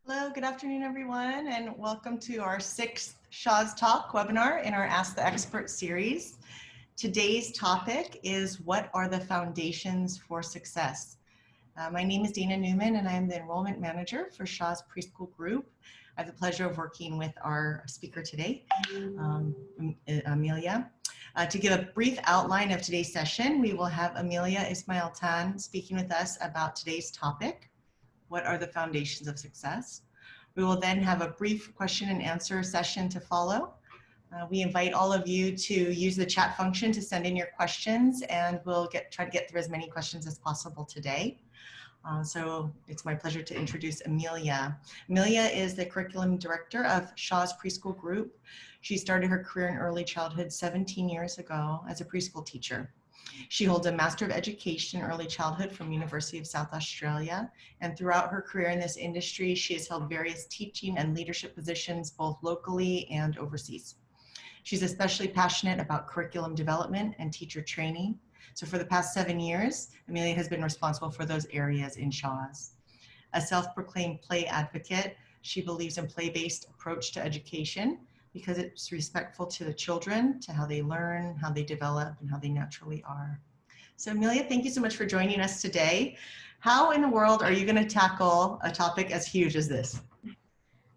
Hello, good afternoon, everyone, and welcome to our sixth Shaw's Talk webinar in our Ask the Expert series. Today's topic is, what are the foundations for success? My name is Dana Newman, and I am the enrollment manager for Shaw's Preschool Group. I have the pleasure of working with our speaker today, Imeelia. To give a brief outline of today's session, we will have Imeelia Ismail-Tan speaking with us about today's topic. What are the foundations of success? We will then have a brief question and answer session to follow. We invite all of you to use the chat function to send in your questions, and we'll try to get through as many questions as possible today. So it's my pleasure to introduce Imeelia. Imeelia is the curriculum director of Shaw's Preschool Group. She started her career in early childhood 17 years ago as a preschool teacher. She holds a Master of Education in Early Childhood from University of South Australia, and throughout her career in this industry, she has held various teaching and leadership positions both locally and overseas. She's especially passionate about curriculum development and teacher training. So for the past 7 years, Imeelia has been responsible for those areas in Shaw's. A self-proclaimed play advocate, she believes in play-based approach to education because it's respectful to the children, to how they learn, how they develop, and how they naturally are. So Imeelia, thank you so much for joining us today. How in the world are you going to tackle a topic as huge as this?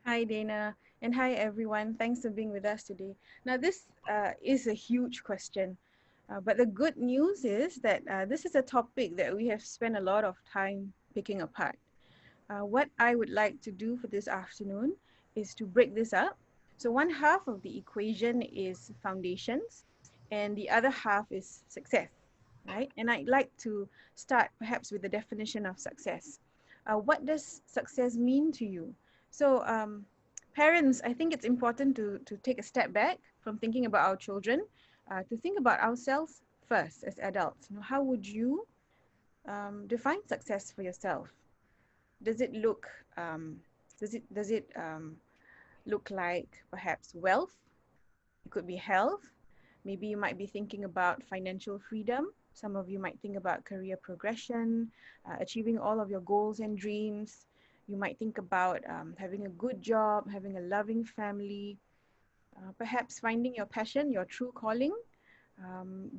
Hi, Dana, and hi, everyone. Thanks for being with us today. Now, this is a huge question, but the good news is that this is a topic that we have spent a lot of time picking apart. What I would like to do for this afternoon is to break this up. So one half of the equation is foundations, and the other half is success, right? And I'd like to start perhaps with the definition of success. What does success mean to you? So parents, I think it's important to take a step back from thinking about our children, to think about ourselves first as adults. How would you define success for yourself? Does it look look like perhaps wealth? It could be health. Maybe you might be thinking about financial freedom. Some of you might think about career progression, achieving all of your goals and dreams. You might think about having a good job, having a loving family, perhaps finding your passion, your true calling,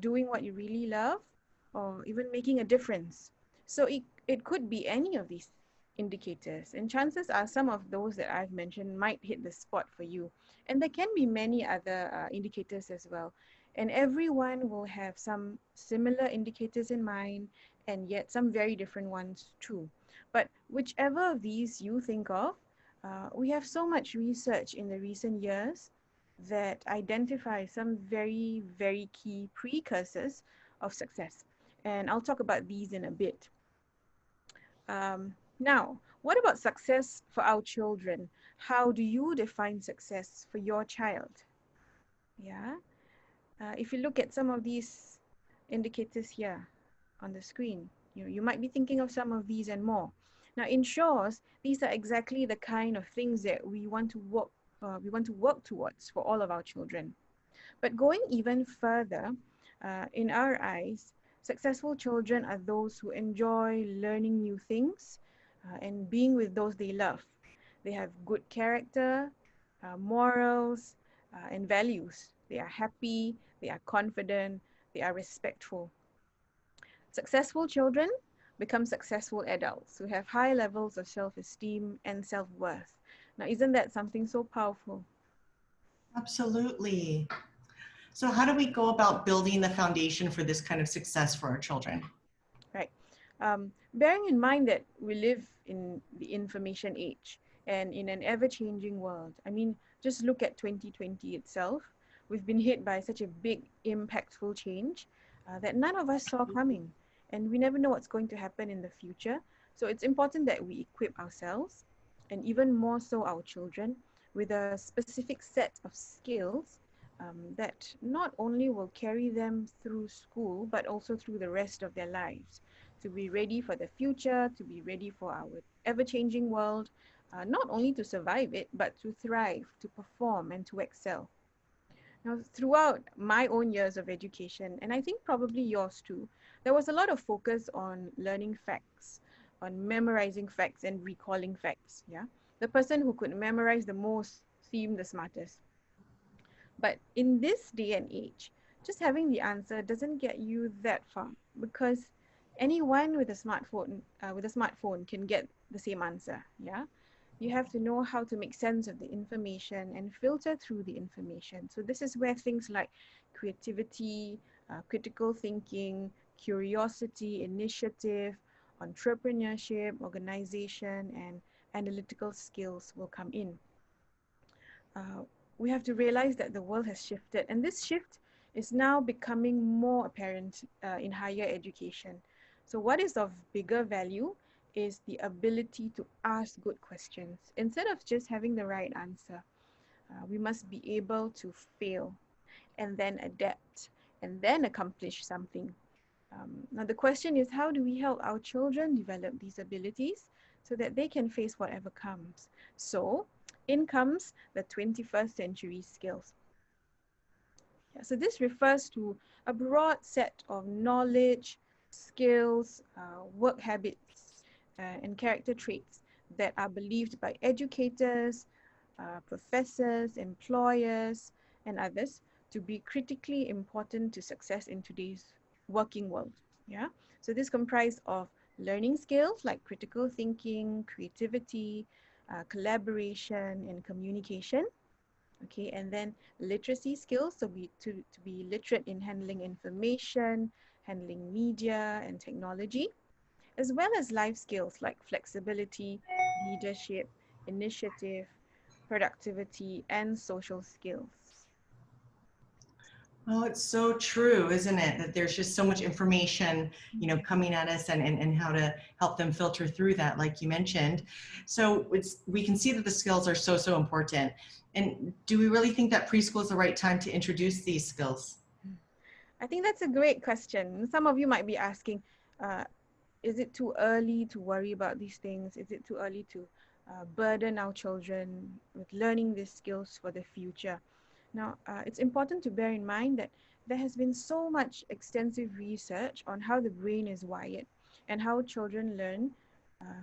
doing what you really love, or even making a difference. So it could be any of these indicators, and chances are some of those that I've mentioned might hit the spot for you. And there can be many other indicators as well. And everyone will have some similar indicators in mind, and yet some very different ones too. But whichever of these you think of, we have so much research in the recent years that identify some very, very key precursors of success. And I'll talk about these in a bit. Now, what about success for our children? How do you define success for your child? Yeah. If you look at some of these indicators here on the screen, you might be thinking of some of these and more. Now, in Shaw's, these are exactly the kind of things that we want to work towards for all of our children. But going even further, in our eyes, successful children are those who enjoy learning new things and being with those they love. They have good character, morals, and values. They are happy, they are confident, they are respectful. Successful children become successful adults who have high levels of self-esteem and self-worth. Now, isn't that something so powerful? Absolutely. So how do we go about building the foundation for this kind of success for our children? Right. Bearing in mind that we live in the information age and in an ever-changing world. I mean, just look at 2020 itself. We've been hit by such a big, impactful change that none of us saw coming. And we never know what's going to happen in the future. So it's important that we equip ourselves, and even more so our children, with a specific set of skills that not only will carry them through school, but also through the rest of their lives, to be ready for the future, to be ready for our ever-changing world, not only to survive it, but to thrive, to perform, and to excel. Now, throughout my own years of education, and I think probably yours too, there was a lot of focus on learning facts, on memorizing facts and recalling facts, yeah? The person who could memorize the most seemed the smartest. But in this day and age, just having the answer doesn't get you that far, because anyone with a smartphone can get the same answer. Yeah, you have to know how to make sense of the information and filter through the information. So this is where things like creativity, critical thinking, curiosity, initiative, entrepreneurship, organization, and analytical skills will come in. uh, we have to realize that the world has shifted, and this shift is now becoming more apparent in higher education. So, what is of bigger value is the ability to ask good questions instead of just having the right answer. We must be able to fail and then adapt and then accomplish something. Now, the question is, how do we help our children develop these abilities so that they can face whatever comes? So, in comes the 21st century skills. Yeah, so this refers to a broad set of knowledge, skills, work habits, and character traits that are believed by educators, professors, employers, and others to be critically important to success in today's working world. Yeah, so this comprises of learning skills like critical thinking, creativity, collaboration, and communication. Okay, and then literacy skills, so to be literate in handling information, handling media and technology, as well as life skills like flexibility, leadership, initiative, productivity, and social skills. Oh, it's so true, isn't it? That there's just so much information, coming at us, and how to help them filter through that, like you mentioned. So we can see that the skills are so important. And do we really think that preschool is the right time to introduce these skills? I think that's a great question. Some of you might be asking, uh, is it too early to worry about these things? Is it too early to burden our children with learning these skills for the future? Now, it's important to bear in mind that there has been so much extensive research on how the brain is wired and how children learn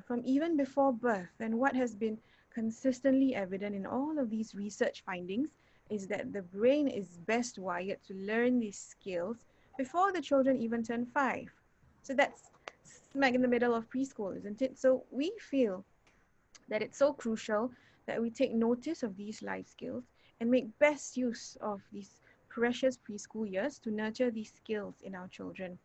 from even before birth. And what has been consistently evident in all of these research findings is that the brain is best wired to learn these skills before the children even turn 5. So that's smack in the middle of preschool, isn't it? So we feel that it's so crucial that we take notice of these life skills and make best use of these precious preschool years to nurture these skills in our children.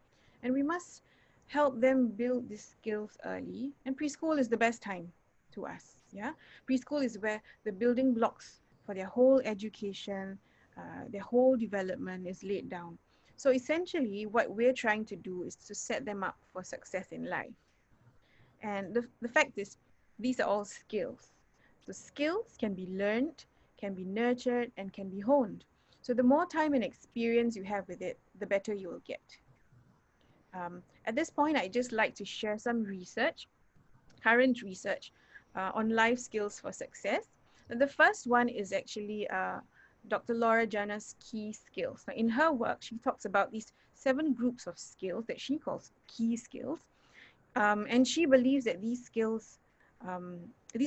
And we must help them build these skills early, and preschool is the best time to us. Yeah, preschool is where the building blocks for their whole education, their whole development is laid down. So essentially, what we're trying to do is to set them up for success in life. And the fact is, these are all skills. So skills can be learned, can be nurtured, and can be honed. So the more time and experience you have with it, the better you will get. At this point, I'd just like to share some research, current research on life skills for success. And the first one is actually Dr. Laura Jana's key skills. Now, in her work, she talks about these 7 groups of skills that she calls key skills. And she believes that these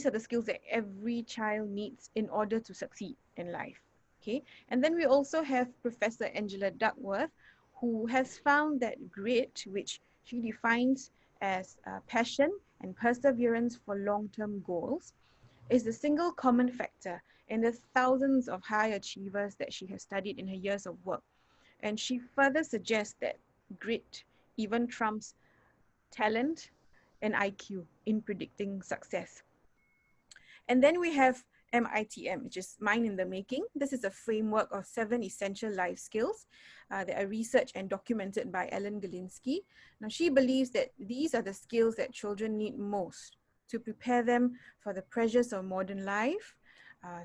are the skills that every child needs in order to succeed in life. Okay, and then we also have Professor Angela Duckworth, who has found that grit, which she defines as passion and perseverance for long-term goals, is the single common factor in the thousands of high achievers that she has studied in her years of work. And she further suggests that grit even trumps talent and IQ in predicting success. And then we have MITM, which is Mind in the Making. This is a framework of 7 essential life skills that are researched and documented by Ellen Galinsky. Now, she believes that these are the skills that children need most to prepare them for the pressures of modern life,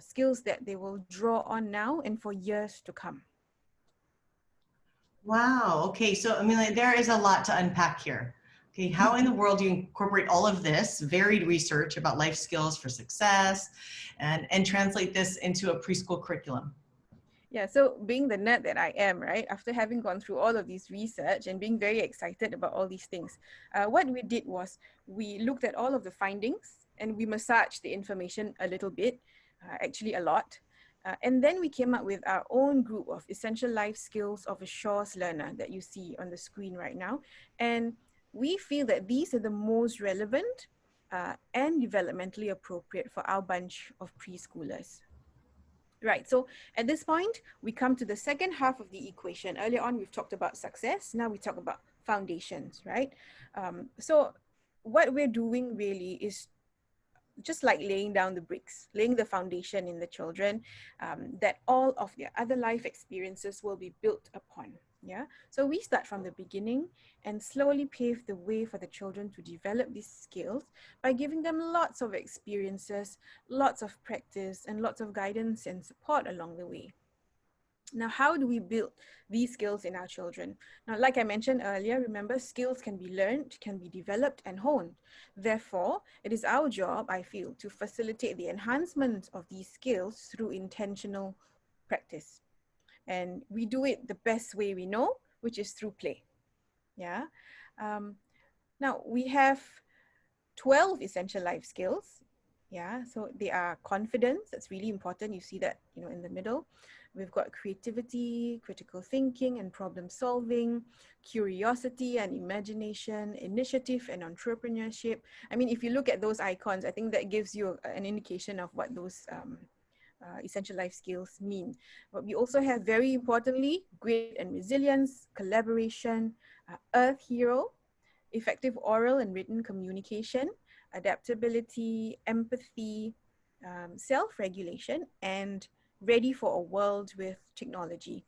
skills that they will draw on now and for years to come. Wow. Okay. So, Ameelia, there is a lot to unpack here. Okay. How in the world do you incorporate all of this varied research about life skills for success and translate this into a preschool curriculum? Yeah, so being the nerd that I am, right, after having gone through all of these research and being very excited about all these things, what we did was we looked at all of the findings and we massaged the information a little bit, actually a lot. And then we came up with our own group of essential life skills of a Shaw's learner that you see on the screen right now. And we feel that these are the most relevant and developmentally appropriate for our bunch of preschoolers. Right, so at this point, we come to the second half of the equation. Earlier on, we've talked about success. Now we talk about foundations, right? So what we're doing really is just like laying down the bricks, laying the foundation in the children, that all of their other life experiences will be built upon. Yeah, so we start from the beginning and slowly pave the way for the children to develop these skills by giving them lots of experiences, lots of practice, and lots of guidance and support along the way. Now, how do we build these skills in our children? Now, like I mentioned earlier, remember, skills can be learned, can be developed and honed. Therefore, it is our job, I feel, to facilitate the enhancement of these skills through intentional practice. And we do it the best way we know, which is through play. Yeah. Now, we have 12 essential life skills. Yeah, so they are confidence. That's really important. You see that, you know, in the middle. We've got creativity, critical thinking and problem solving, curiosity and imagination, initiative and entrepreneurship. I mean, if you look at those icons, I think that gives you an indication of what those essential life skills mean. But we also have, very importantly, grit and resilience, collaboration, earth hero, effective oral and written communication, adaptability, empathy, self-regulation, and ready for a world with technology.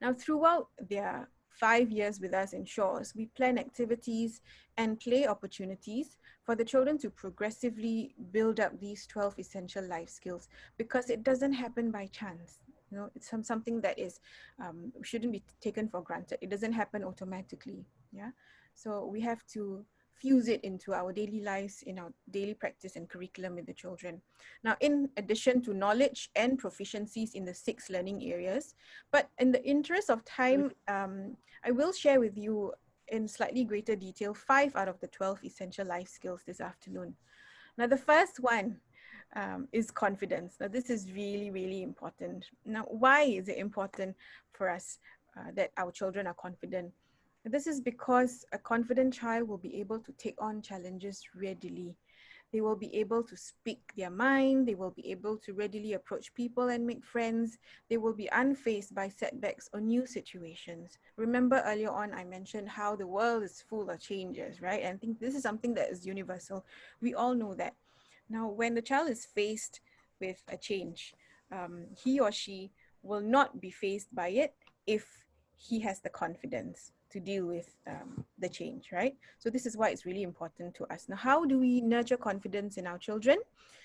Now, throughout their 5 years with us in Shaws, we plan activities and play opportunities for the children to progressively build up these 12 essential life skills, because it doesn't happen by chance. You know, it's something that is shouldn't be taken for granted. It doesn't happen automatically. Yeah, so we have to fuse it into our daily lives, in our daily practice and curriculum with the children. Now, in addition to knowledge and proficiencies in the 6 learning areas, but in the interest of time, I will share with you in slightly greater detail 5 out of the 12 essential life skills this afternoon. Now, the first one is confidence. Now, this is really, really important. Now, why is it important for us that our children are confident? This is because a confident child will be able to take on challenges readily. They will be able to speak their mind. They will be able to readily approach people and make friends. They will be unfazed by setbacks or new situations. Remember earlier on, I mentioned how the world is full of changes, right? And I think this is something that is universal. We all know that. Now, when the child is faced with a change, he or she will not be faced by it if he has the confidence to deal with the change, right? So this is why it's really important to us. Now, how do we nurture confidence in our children?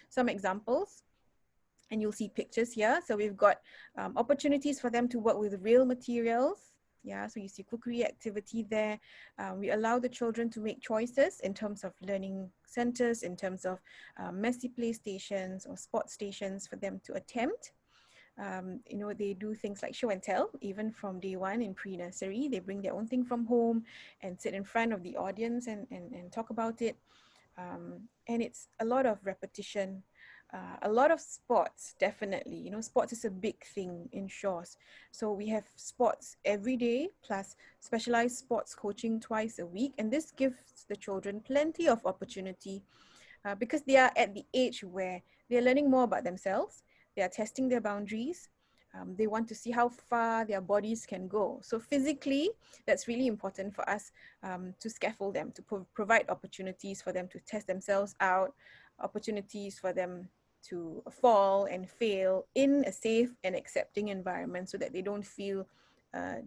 Some examples, and you'll see pictures here. So we've got opportunities for them to work with real materials. Yeah, so you see cookery activity there. We allow the children to make choices in terms of learning centers, in terms of messy play stations or sport stations for them to attempt. You know, they do things like show and tell, even from day one in pre-nursery. They bring their own thing from home and sit in front of the audience and talk about it. And it's a lot of repetition, a lot of sports, definitely. You know, sports is a big thing in Shaws. So we have sports every day, plus specialized sports coaching twice a week. And this gives the children plenty of opportunity because they are at the age where they're learning more about themselves. They are testing their boundaries. They want to see how far their bodies can go. So physically, that's really important for us to scaffold them, to provide opportunities for them to test themselves out, opportunities for them to fall and fail in a safe and accepting environment so that they don't feel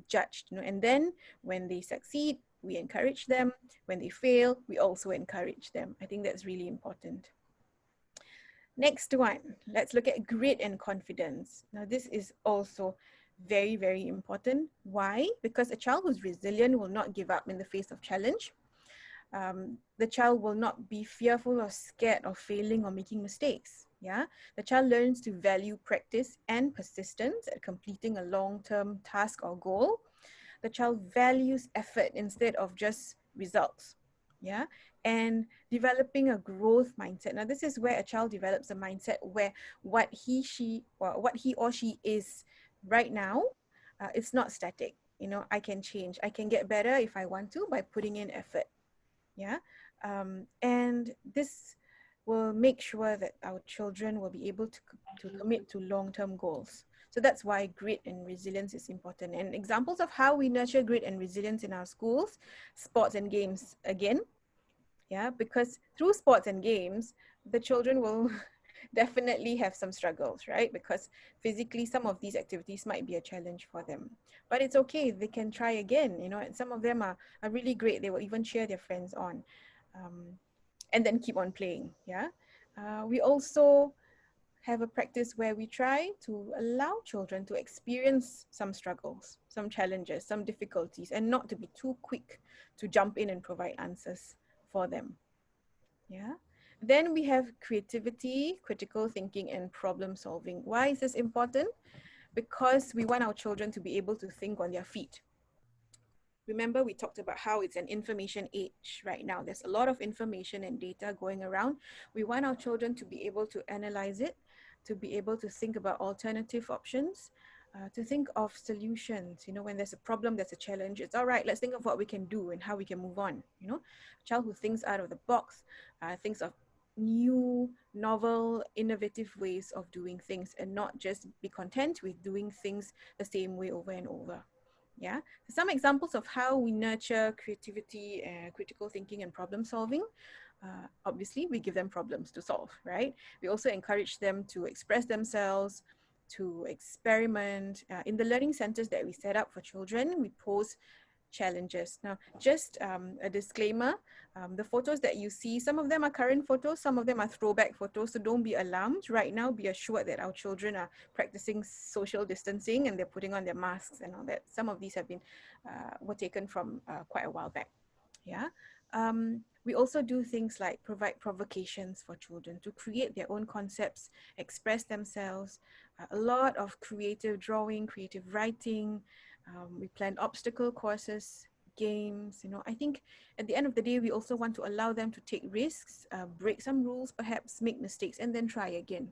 judged. You know? And then when they succeed, we encourage them. When they fail, we also encourage them. I think that's really important. Next one, let's look at grit and confidence. Now, this is also very, very important. Why? Because a child who's resilient will not give up in the face of challenge. The child will not be fearful or scared of failing or making mistakes. Yeah, the child learns to value practice and persistence at completing a long-term task or goal. The child values effort instead of just results. yeah, and developing a growth mindset. Now, this is where a child develops a mindset where what he or she is right now, it's not static. You know, I can change. I can get better if I want to by putting in effort. Yeah, and this will make sure that our children will be able to commit to long-term goals. So that's why grit and resilience is important. And examples of how we nurture grit and resilience in our schools, sports and games again. Yeah, because through sports and games, the children will definitely have some struggles, right? Because physically, some of these activities might be a challenge for them. But it's okay, they can try again, you know, and some of them are really great. They will even cheer their friends on, and then keep on playing, yeah? We also have a practice where we try to allow children to experience some struggles, some challenges, some difficulties, and not to be too quick to jump in and provide answers for them. Yeah. Then we have creativity, critical thinking, and problem solving. Why is this important? Because we want our children to be able to think on their feet. Remember, we talked about how it's an information age right now. There's a lot of information and data going around. We want our children to be able to analyze it, to be able to think about alternative options, to think of solutions. You know, when there's a problem, there's a challenge, it's all right, let's think of what we can do and how we can move on. You know, a child who thinks out of the box, thinks of new, novel, innovative ways of doing things and not just be content with doing things the same way over and over. Yeah, some examples of how we nurture creativity, critical thinking, and problem solving. Obviously, we give them problems to solve, right? We also encourage them to express themselves, to experiment. In the learning centers that we set up for children, we pose challenges. Now, just a disclaimer, the photos that you see, some of them are current photos, some of them are throwback photos, so don't be alarmed. Right now, be assured that our children are practicing social distancing and they're putting on their masks and all that. Some of these have been, were taken from quite a while back. Yeah. We also do things like provide provocations for children to create their own concepts, express themselves, a lot of creative drawing, creative writing. We plan obstacle courses, games. You know, I think at the end of the day, we also want to allow them to take risks, break some rules, perhaps make mistakes, and then try again.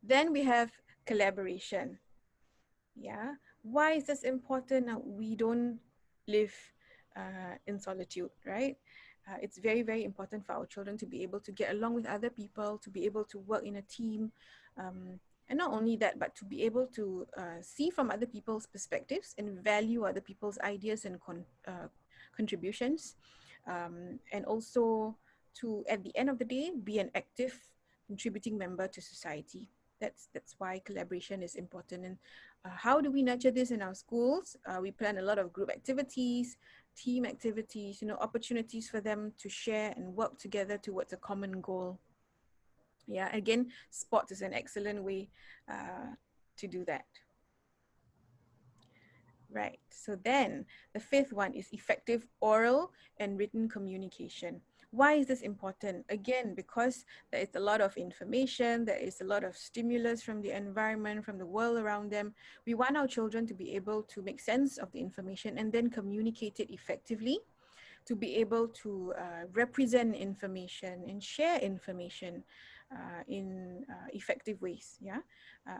Then we have collaboration. Yeah. Why is this important? Now, we don't live in solitude, right? It's very, very important for our children to be able to get along with other people, to be able to work in a team. And not only that, but to be able to see from other people's perspectives and value other people's ideas and contributions. And also to, at the end of the day, be an active contributing member to society. That's why collaboration is important. And how do we nurture this in our schools? We plan a lot of group activities, team activities, you know, opportunities for them to share and work together towards a common goal. Yeah, again, sports is an excellent way to do that. Right, so then the fifth one is effective oral and written communication. Why is this important? Again, because there is a lot of information, there is a lot of stimulus from the environment, from the world around them. We want our children to be able to make sense of the information and then communicate it effectively, to be able to represent information and share information in effective ways, yeah?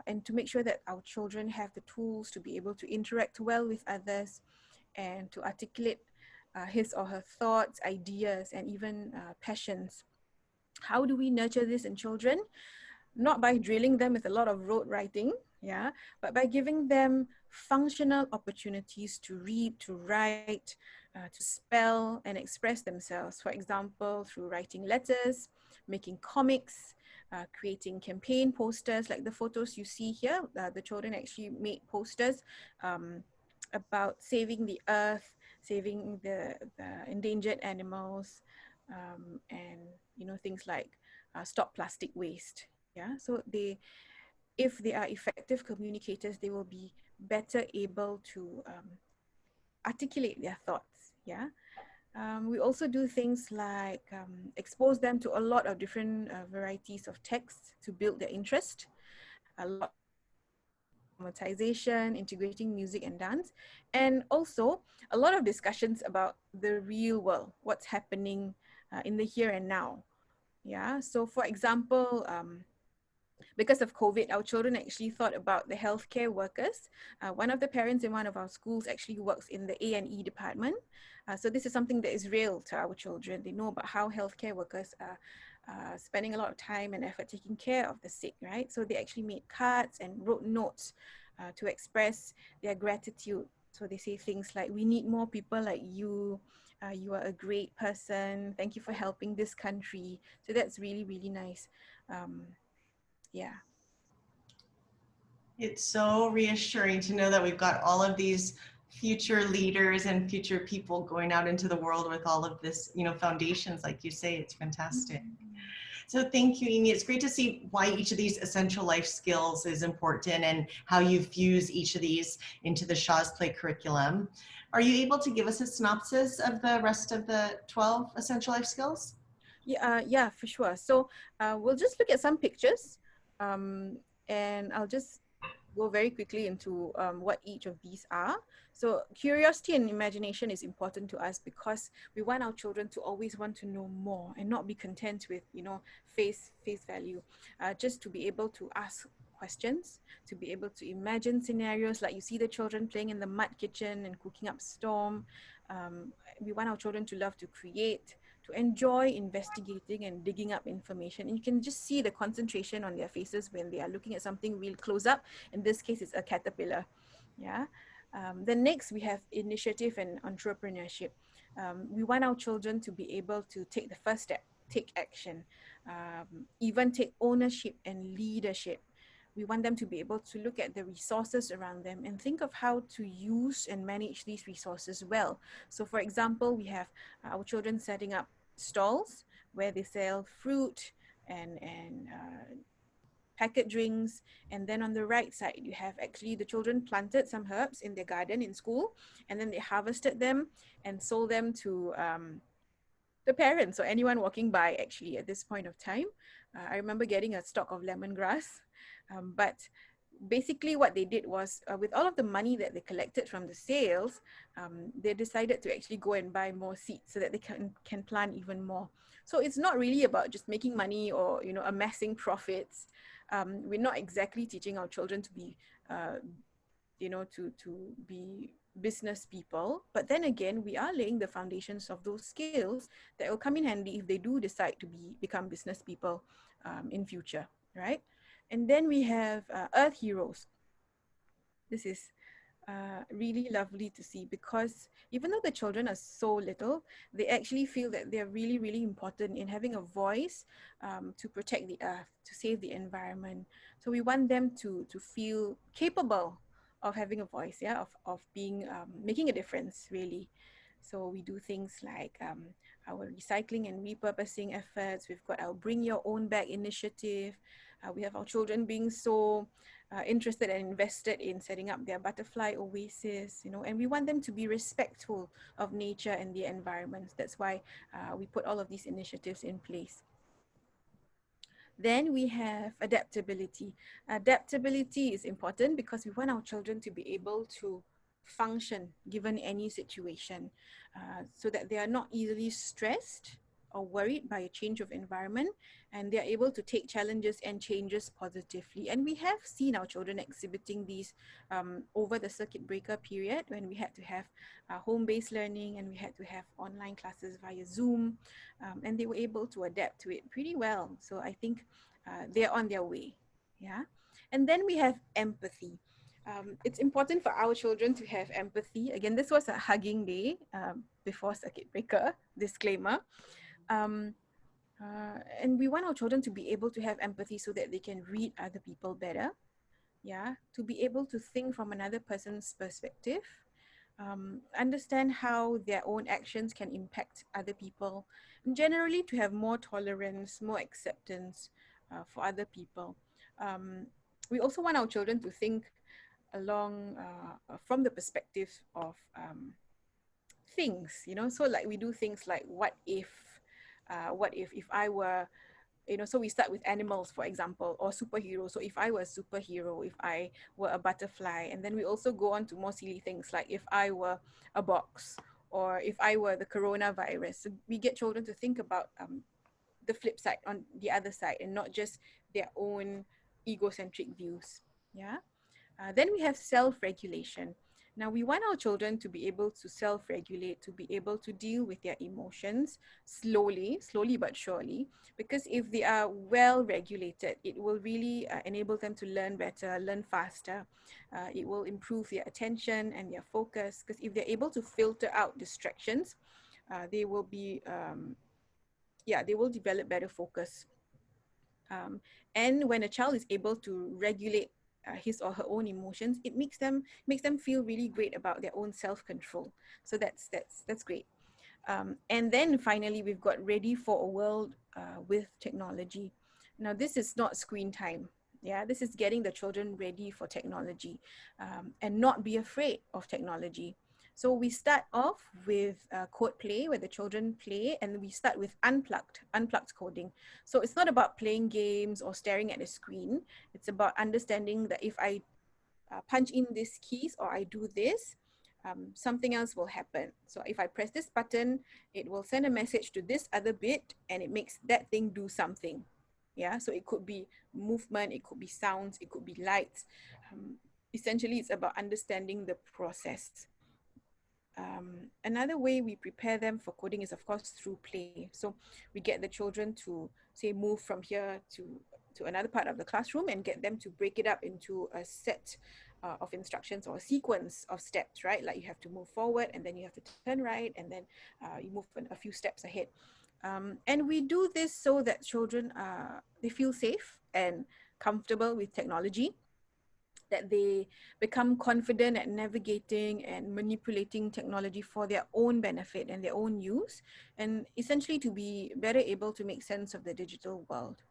And to make sure that our children have the tools to be able to interact well with others and to articulate his or her thoughts, ideas, and even passions. How do we nurture this in children? Not by drilling them with a lot of rote writing, yeah, but by giving them functional opportunities to read, to write, to spell and express themselves. For example, through writing letters, making comics, creating campaign posters like the photos you see here. The children actually made posters about saving the earth, saving the endangered animals, and you know, things like stop plastic waste. Yeah, so if they are effective communicators, they will be better able to articulate their thoughts. Yeah. We also do things like expose them to a lot of different varieties of texts to build their interest. A lot dramatization, integrating music and dance, and also a lot of discussions about the real world, what's happening in the here and now. Yeah, so for example, because of COVID, our children actually thought about the healthcare workers. One of the parents in one of our schools actually works in the A&E department. So this is something that is real to our children. They know about how healthcare workers are spending a lot of time and effort taking care of the sick, right? So they actually made cards and wrote notes to express their gratitude. So they say things like, we need more people like you. You are a great person. Thank you for helping this country. So that's really, really nice. Yeah. It's so reassuring to know that we've got all of these future leaders and future people going out into the world with all of this, foundations, like you say. It's fantastic. So thank you, Amy. It's great to see why each of these essential life skills is important and how you fuse each of these into the Shaw's Play curriculum. Are you able to give us a synopsis of the rest of the 12 essential life skills? Yeah, for sure. So we'll just look at some pictures, and I'll just go very quickly into what each of these are. So curiosity and imagination is important to us because we want our children to always want to know more and not be content with, face value. Just to be able to ask questions, to be able to imagine scenarios like you see the children playing in the mud kitchen and cooking up storm. We want our children to love to create, to enjoy investigating and digging up information. And you can just see the concentration on their faces when they are looking at something real close up. In this case, it's a caterpillar. Yeah. Then next, we have initiative and entrepreneurship. We want our children to be able to take the first step, take action, even take ownership and leadership. We want them to be able to look at the resources around them and think of how to use and manage these resources well. So for example, we have our children setting up stalls where they sell fruit and packet drinks. And then on the right side, you have actually the children planted some herbs in their garden in school, and then they harvested them and sold them to the parents or anyone walking by actually at this point of time. I remember getting a stalk of lemongrass, but basically what they did was with all of the money that they collected from the sales, they decided to actually go and buy more seeds so that they can plant even more. So it's not really about just making money or amassing profits. We're not exactly teaching our children to be to be business people, but then again we are laying the foundations of those skills that will come in handy if they do decide to become business people in future, right? And then we have earth heroes. This is really lovely to see because even though the children are so little, they actually feel that they're really, really important in having a voice to protect the earth, to save the environment. So we want them to feel capable of having a voice, yeah, of being, making a difference, really. So we do things like our recycling and repurposing efforts. We've got our Bring Your Own Bag initiative. We have our children being so interested and invested in setting up their butterfly oasis, and we want them to be respectful of nature and the environment. That's why we put all of these initiatives in place. Then we have adaptability. Adaptability is important because we want our children to be able to function given any situation so that they are not easily stressed or worried by a change of environment, and they're able to take challenges and changes positively. And we have seen our children exhibiting these over the circuit breaker period when we had to have home-based learning and we had to have online classes via Zoom, and they were able to adapt to it pretty well. So I think they're on their way. Yeah. And then we have empathy. It's important for our children to have empathy. Again, this was a hugging day before circuit breaker, disclaimer. And we want our children to be able to have empathy so that they can read other people better. Yeah, to be able to think from another person's perspective, understand how their own actions can impact other people, and generally to have more tolerance, more acceptance for other people. We also want our children to think along from the perspective of things, so like we do things like what if I were So we start with animals, for example, or superheroes. So if I were a superhero, if I were a butterfly, and then we also go on to more silly things like if I were a box, or if I were the coronavirus. So we get children to think about the flip side, on the other side, and not just their own egocentric views. Yeah. Then we have self-regulation. Now, we want our children to be able to self-regulate, to be able to deal with their emotions slowly but surely, because if they are well regulated, it will really enable them to learn better, learn faster. It will improve their attention and their focus, because if they're able to filter out distractions, they will they will develop better focus. And when a child is able to regulate his or her own emotions, it makes them feel really great about their own self-control. So that's great. And then finally, we've got ready for a world with technology. Now, this is not screen time. Yeah, this is getting the children ready for technology, and not be afraid of technology. So we start off with code play, where the children play, and we start with unplugged coding. So it's not about playing games or staring at a screen. It's about understanding that if I punch in these keys or I do this, something else will happen. So if I press this button, it will send a message to this other bit, and it makes that thing do something. Yeah, so it could be movement, it could be sounds, it could be lights. Essentially, it's about understanding the process. Another way we prepare them for coding is, of course, through play. So we get the children to, say, move from here to another part of the classroom, and get them to break it up into a set of instructions, or a sequence of steps, right? Like you have to move forward, and then you have to turn right, and then you move a few steps ahead. And we do this so that children, they feel safe and comfortable with technology, that they become confident at navigating and manipulating technology for their own benefit and their own use, and essentially to be better able to make sense of the digital world.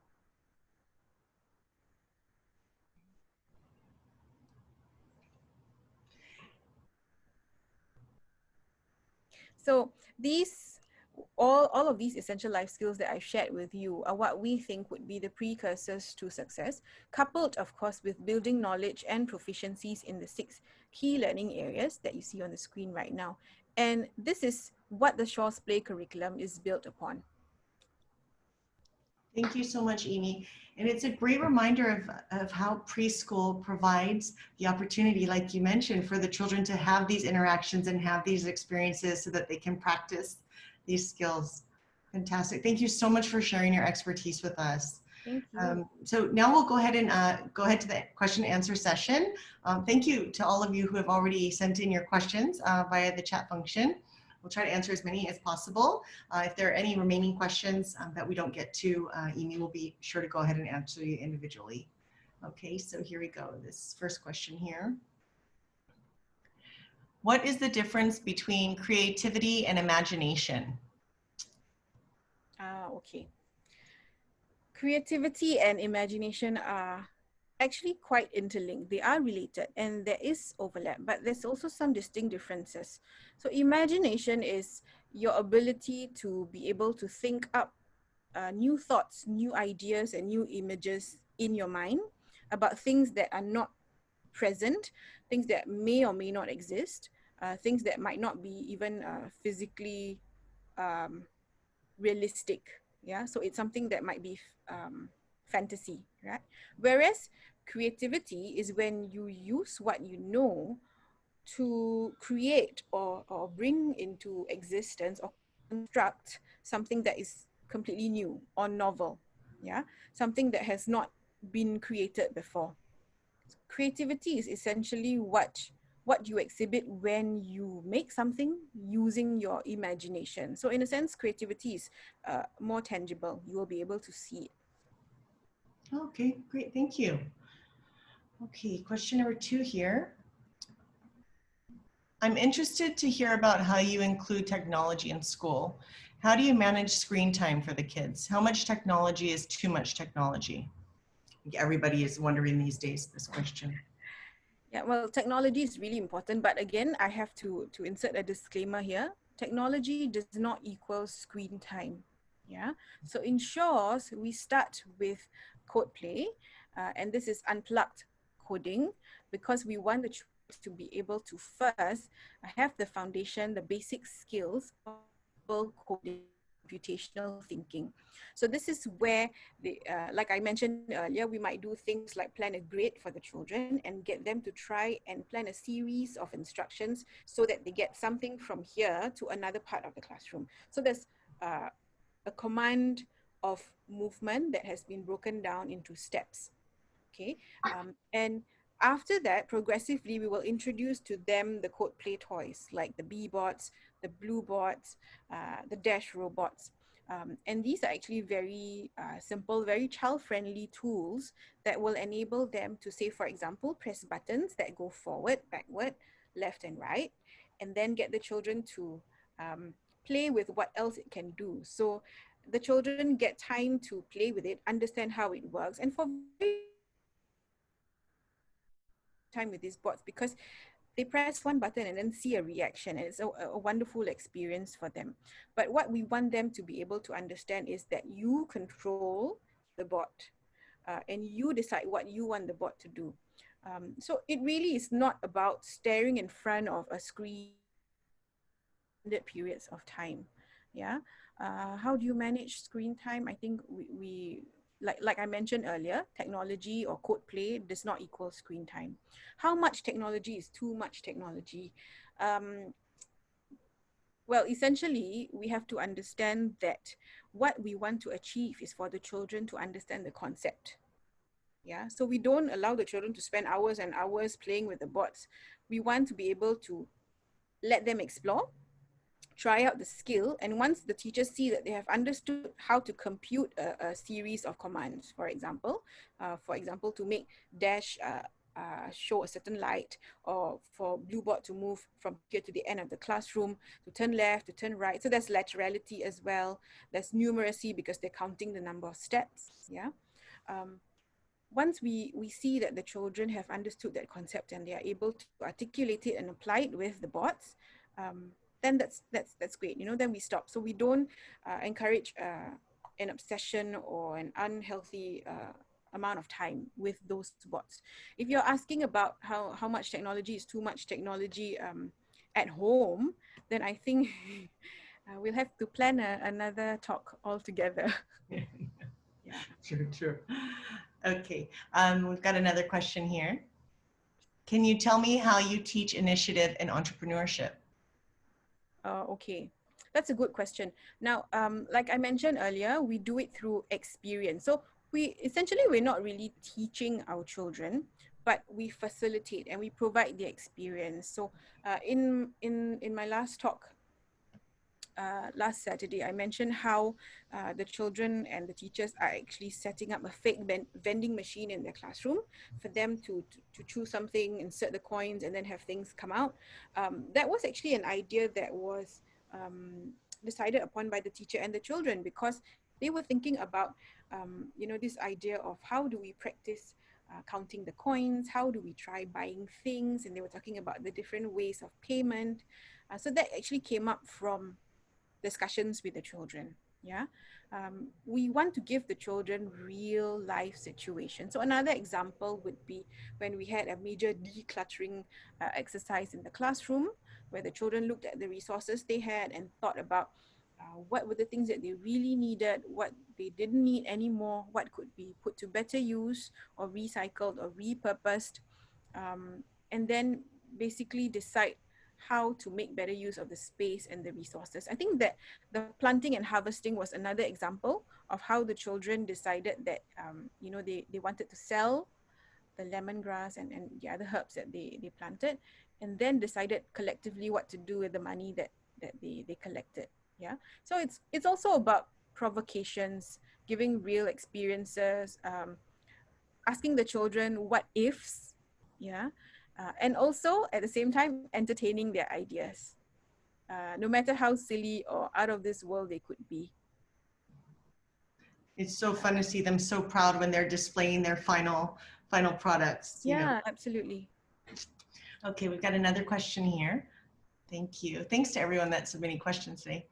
So these all of these essential life skills that I've shared with you are what we think would be the precursors to success, coupled, of course, with building knowledge and proficiencies in the 6 key learning areas that you see on the screen right now. And this is what the Shaw's Play curriculum is built upon. Thank you so much, Amy. And it's a great reminder of how preschool provides the opportunity, like you mentioned, for the children to have these interactions and have these experiences so that they can practice these skills. Fantastic. Thank you so much for sharing your expertise with us. Thank you. So now we'll go ahead to the question and answer session. Thank you to all of you who have already sent in your questions via the chat function. We'll try to answer as many as possible. If there are any remaining questions that we don't get to, Amy will be sure to go ahead and answer you individually. Okay, so here we go. This first question here. What is the difference between creativity and imagination? Okay. Creativity and imagination are actually quite interlinked. They are related, and there is overlap, but there's also some distinct differences. So imagination is your ability to be able to think up new thoughts, new ideas, and new images in your mind about things that are not present, things that may or may not exist, things that might not be even physically realistic. Yeah, so it's something that might be fantasy, right? Whereas creativity is when you use what you know to create or bring into existence or construct something that is completely new or novel. Yeah, something that has not been created before. Creativity is essentially what you exhibit when you make something using your imagination. So in a sense, creativity is more tangible. You will be able to see it. Okay, great, thank you. Okay, question number 2 here. I'm interested to hear about how you include technology in school. How do you manage screen time for the kids? How much technology is too much technology? Everybody is wondering these days this question. Yeah, well, technology is really important, but again, I have to insert a disclaimer here. Technology does not equal screen time. Yeah. So in Shaws, we start with code play, and this is unplugged coding because we want the children to be able to first have the foundation, the basic skills of visual coding and computational thinking. So this is where, like I mentioned earlier, we might do things like plan a grid for the children and get them to try and plan a series of instructions so that they get something from here to another part of the classroom. So there's a command of movement that has been broken down into steps. Okay, and after that, progressively, we will introduce to them the code play toys like the bee bots, the blue bots, the dash robots. And these are actually very simple, very child-friendly tools that will enable them to say, for example, press buttons that go forward, backward, left and right, and then get the children to play with what else it can do. So the children get time to play with it, understand how it works, and for very long time, they actually spend time with these bots because they press one button and then see a reaction, and it's a wonderful experience for them. But what we want them to be able to understand is that you control the bot, and you decide what you want the bot to do. So it really is not about staring in front of a screen for extended periods of time. Yeah. How do you manage screen time? I think we like I mentioned earlier, technology or code play does not equal screen time. How much technology is too much technology? Um, well, essentially, we have to understand that what we want to achieve is for the children to understand the concept. Yeah, so we don't allow the children to spend hours and hours playing with the bots. We want to be able to let them explore, try out the skill, and once the teachers see that they have understood how to compute a series of commands, for example, to make dash show a certain light, or for bluebot to move from here to the end of the classroom, to turn left, to turn right. So there's laterality as well. There's numeracy because they're counting the number of steps. Yeah. Um, Once we see that the children have understood that concept and they are able to articulate it and apply it with the bots, then that's great. You know, then we stop. So we don't encourage an obsession or an unhealthy amount of time with those bots. If you're asking about how much technology is too much technology at home, then I think we'll have to plan another talk altogether. Yeah. True. Okay, we've got another question here. Can you tell me how you teach initiative and entrepreneurship? Okay, that's a good question. Now, like I mentioned earlier, we do it through experience. So we're not really teaching our children, but we facilitate and we provide the experience. So in my last talk, last Saturday, I mentioned how the children and the teachers are actually setting up a fake vending machine in their classroom for them to choose something, insert the coins, and then have things come out. That was actually an idea that was decided upon by the teacher and the children because they were thinking about, this idea of how do we practice counting the coins, how do we try buying things, and they were talking about the different ways of payment. So that actually came up from discussions with the children. Yeah, we want to give the children real life situations. So another example would be when we had a major decluttering exercise in the classroom, where the children looked at the resources they had and thought about what were the things that they really needed, what they didn't need anymore, what could be put to better use or recycled or repurposed, and then basically decide how to make better use of the space and the resources. I think that the planting and harvesting was another example of how the children decided that, they wanted to sell the lemongrass and the other herbs that they planted, and then decided collectively what to do with the money that they collected. Yeah. So it's also about provocations, giving real experiences, asking the children what ifs. Yeah. And also at the same time entertaining their ideas, no matter how silly or out of this world they could be. It's so fun to see them so proud when they're displaying their final products, you know. Yeah, absolutely. Okay, we've got another question here. Thank you. Thanks to everyone that's submitting questions today.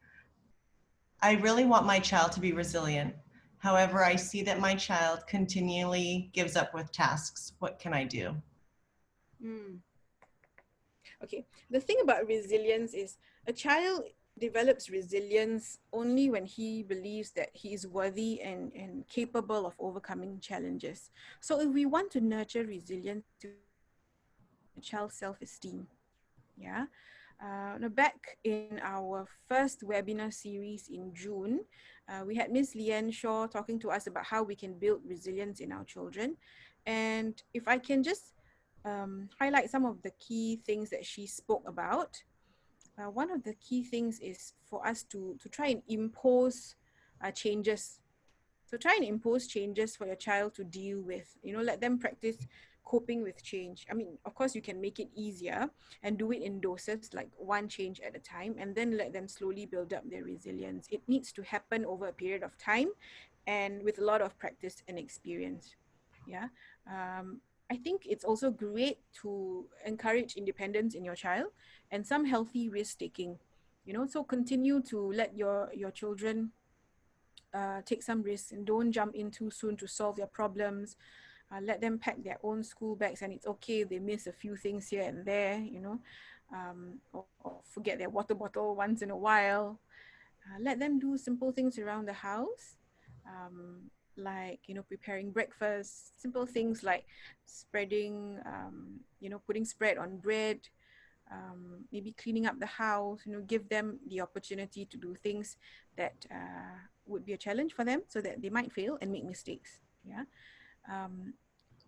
I really want my child to be resilient. However, I see that my child continually gives up with tasks. What can I do? Mm. Okay, the thing about resilience is a child develops resilience only when he believes that he is worthy and capable of overcoming challenges. So if we want to nurture resilience, we need to start with a child's self-esteem. Yeah. Now back in our first webinar series in June, we had Miss Leanne Shaw talking to us about how we can build resilience in our children. And if I can just highlight some of the key things that she spoke about, one of the key things is for us to try and impose changes. So try and impose changes for your child to deal with. You know, let them practice coping with change. I mean, of course, you can make it easier and do it in doses, like one change at a time, and then let them slowly build up their resilience. It needs to happen over a period of time and with a lot of practice and experience. Yeah. I think it's also great to encourage independence in your child and some healthy risk taking. You know, so continue to let your children take some risks and don't jump in too soon to solve their problems. Let them pack their own school bags, and it's okay if they miss a few things here and there, you know, or forget their water bottle once in a while. Let them do simple things around the house, like, you know, preparing breakfast, simple things like spreading, you know, putting spread on bread, maybe cleaning up the house. You know, give them the opportunity to do things that would be a challenge for them, so that they might fail and make mistakes. Yeah. um,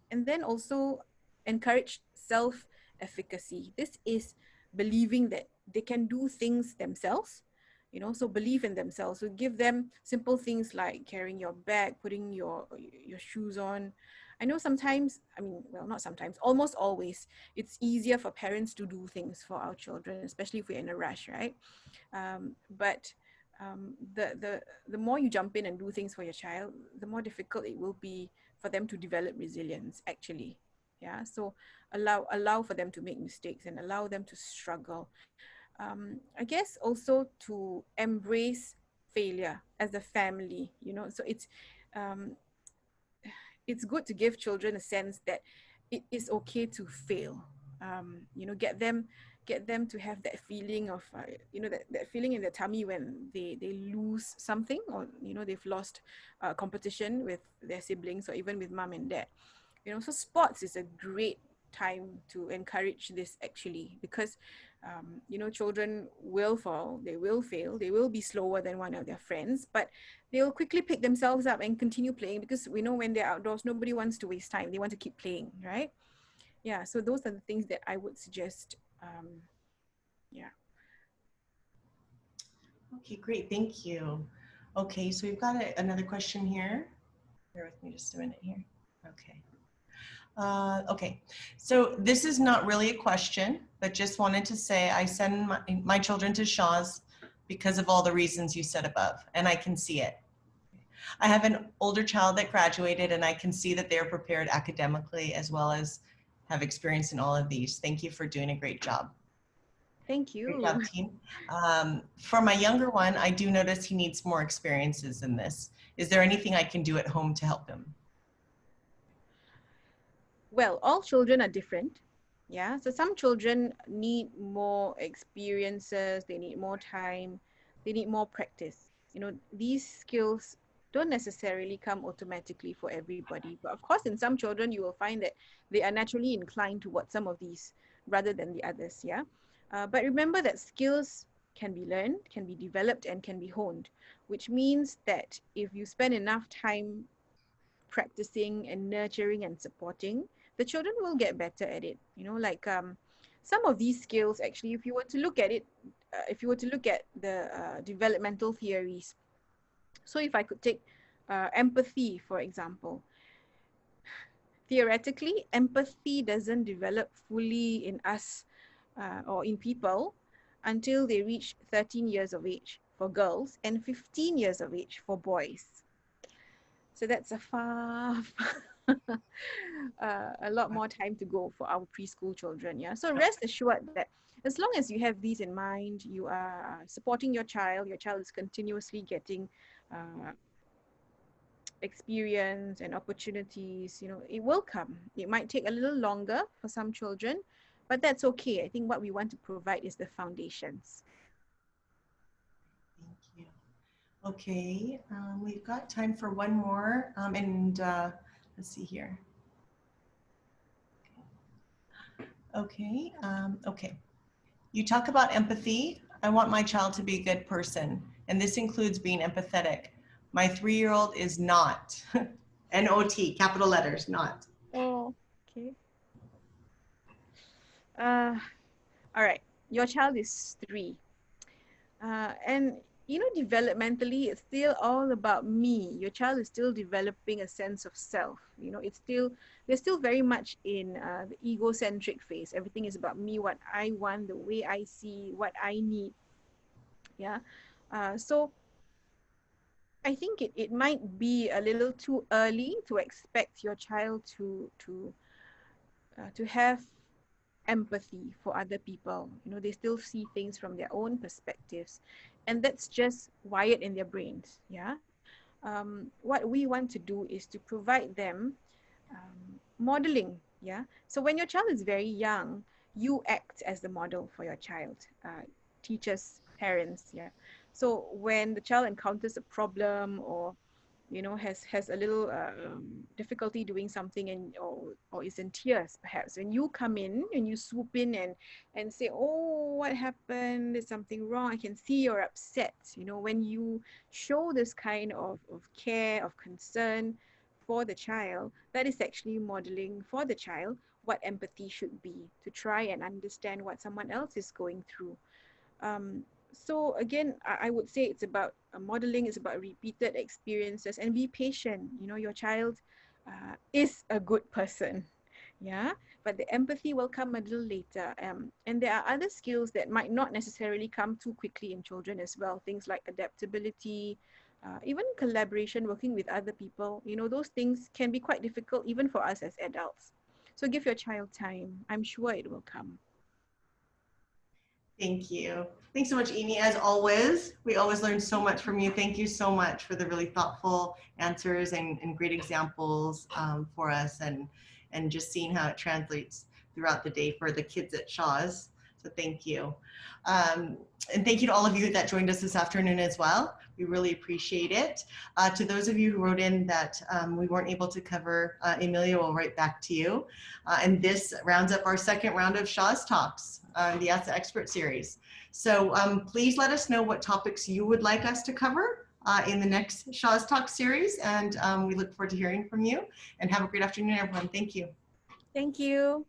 and then also encourage self-efficacy. This is believing that they can do things themselves, you know, so believe in themselves. So give them simple things like carrying your bag, putting your shoes on. I know sometimes, I mean, well, not sometimes, almost always, it's easier for parents to do things for our children, especially if we're in a rush, right? But the more you jump in and do things for your child, the more difficult it will be for them to develop resilience, actually. Yeah. So allow for them to make mistakes and allow them to struggle. I guess also to embrace failure as a family, you know. So um, it's good to give children a sense that it is okay to fail. You know, get them to have that feeling of you know, that feeling in their tummy when they lose something, or you know, they've lost competition with their siblings or even with mom and dad. You know, so sports is a great time to encourage this, actually, because you know, children will fall, they will fail, they will be slower than one of their friends, but they'll quickly pick themselves up and continue playing, because we know when they're outdoors, nobody wants to waste time, they want to keep playing, right? Yeah, so those are the things that I would suggest. Yeah. Okay, great. Thank you. Okay, so we've got another question here. Bear with me just a minute here. Okay. Okay, so this is not really a question, but just wanted to say I send my children to Shaw's because of all the reasons you said above, and I can see it. I have an older child that graduated, and I can see that they're prepared academically as well as have experience in all of these. Thank you for doing a great job. Thank Great you. job, team. For my younger one, I do notice he needs more experiences in this. Is there anything I can do at home to help him? Well, all children are different. Yeah. So some children need more experiences, they need more time, they need more practice. You know, these skills don't necessarily come automatically for everybody. But of course, in some children, you will find that they are naturally inclined towards some of these rather than the others. Yeah. But remember that skills can be learned, can be developed, and can be honed, which means that if you spend enough time practicing and nurturing and supporting, the children will get better at it. You know, like some of these skills, actually, if you were to look at it, if you were to look at the developmental theories, so if I could take empathy, for example, theoretically, empathy doesn't develop fully in us or in people until they reach 13 years of age for girls and 15 years of age for boys. So that's a far, a lot more time to go for our preschool children. Yeah. So rest assured that as long as you have these in mind, you are supporting your child is continuously getting experience and opportunities, you know, it will come. It might take a little longer for some children, but that's okay. I think what we want to provide is the foundations. Thank you. Okay, we've got time for one more, let's see here. Okay, okay. You talk about empathy. I want my child to be a good person, and this includes being empathetic. My 3-year-old is not. N-O-T, capital letters, not. Oh, okay. All right. Your child is 3. And you know, developmentally, it's still all about me. Your child is still developing a sense of self. You know, we're still very much in the egocentric phase. Everything is about me, what I want, the way I see, what I need. Yeah. So I think it might be a little too early to expect your child to have empathy for other people. You know, they still see things from their own perspectives, and that's just wired in their brains. Yeah. What we want to do is to provide them modeling. Yeah. So when your child is very young, you act as the model for your child, teachers, parents. Yeah. So when the child encounters a problem, or you know, has a little difficulty doing something, and or is in tears, perhaps when you come in and you swoop in and say, oh, what happened, there's something wrong, I can see you're upset. You know, when you show this kind of care, of concern for the child, that is actually modeling for the child what empathy should be, to try and understand what someone else is going through. So again, I would say it's about modeling, it's about repeated experiences, and be patient. You know, your child is a good person, yeah, but the empathy will come a little later. And there are other skills that might not necessarily come too quickly in children as well. Things like adaptability, even collaboration, working with other people. You know, those things can be quite difficult even for us as adults. So give your child time. I'm sure it will come. Thank you. Thanks so much, Amy. As always, we always learn so much from you. Thank you so much for the really thoughtful answers and great examples for us, and just seeing how it translates throughout the day for the kids at Shaw's. So thank you. And thank you to all of you that joined us this afternoon as well. We really appreciate it. To those of you who wrote in that we weren't able to cover, Imeelia will write back to you. And this rounds up our second round of Shaw's Talks, the Ask the Expert series. So please let us know what topics you would like us to cover in the next Shaw's Talks series. And we look forward to hearing from you. And have a great afternoon, everyone. Thank you. Thank you.